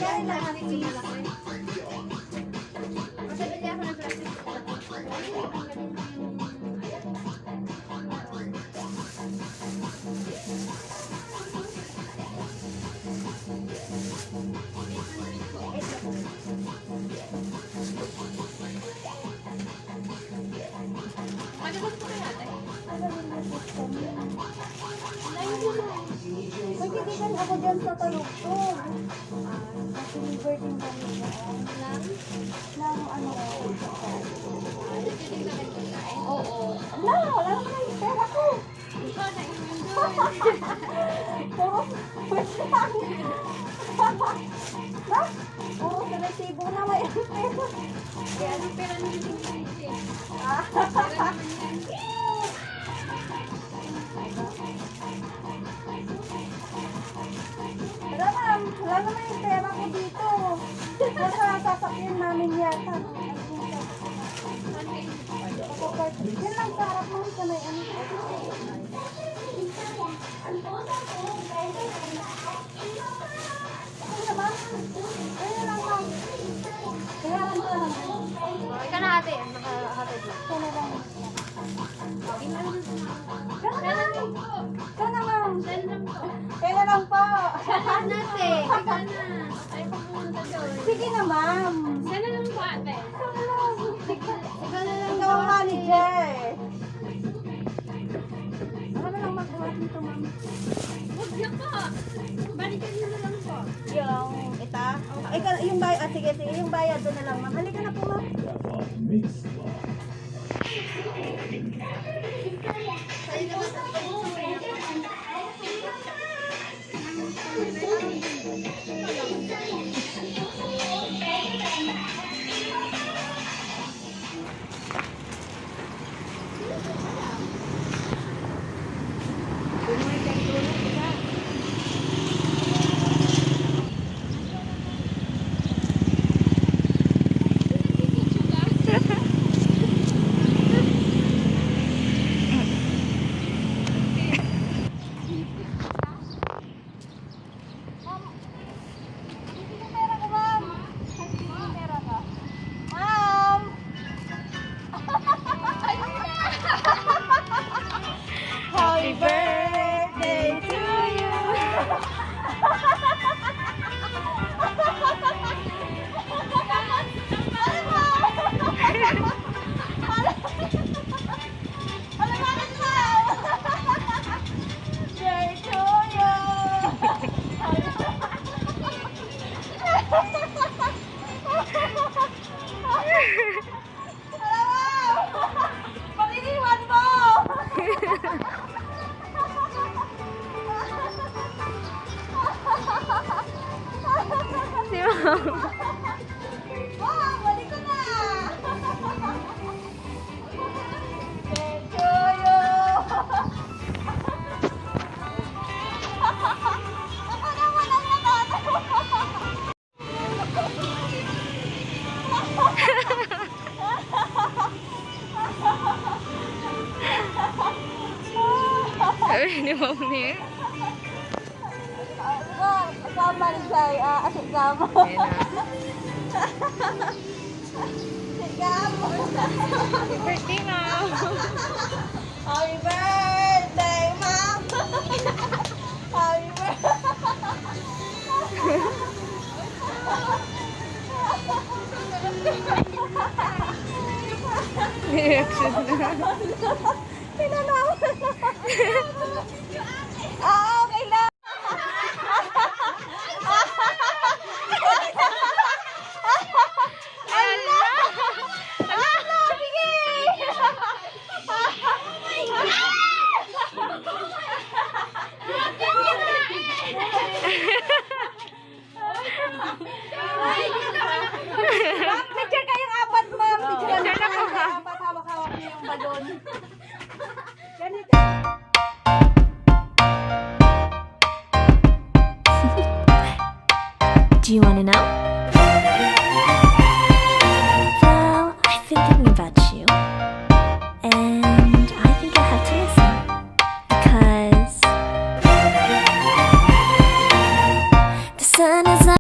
Kaya na happy. Masabili ako ng plastic. Magkikikan ako dyan sa talugtog. Deliver din kami ng ano. Oo. Wala naman yung pera ko. Ikaw na inyong Puro pwede lang. Puro sa resibo na may pera. kaya ang pera nyo yung pinili. Wala naman yung pera ko dito. Nasa sasakyan namin yata. Yan lang sa harap mo sa may ano. Ay naman. Ayun lang lang. Kaya lang ko lang. Ikaw na ate, nakahatid lang. Kaya lang. Kaya lang po. Kaya naman. Kaya lang po. Kaya lang po. Kaya nate. Ikaw na. Ay, pupunta doon. Sige na ma'am. Sana lang po ate. Ikaw na lang Ikaw ang manager. Marami lang magbuhat nito ma'am. Huwag na po. Balikan nyo na lang po. Yung ita. Yung bayad. Sige. Yung bayad doon na lang ma'am. Halika na po ma'am. Happy birthday to you. Pag-iniwan mo! Si Ma'am. Wow, balik ko na! Thank you! Ako naman ang naman! Sabi ni Ma'am niya. Kasama rin siya, asigamo. Ayun na. Asigamo. Happy birthday, Ma'am. Happy birthday, Mom! Happy Reaction na. Pinanaw. Okay lang. Picture kayong apat, ma'am. Picture na po. Apat, hawak-hawak niyo yung balon. Ganito. Do you want to know?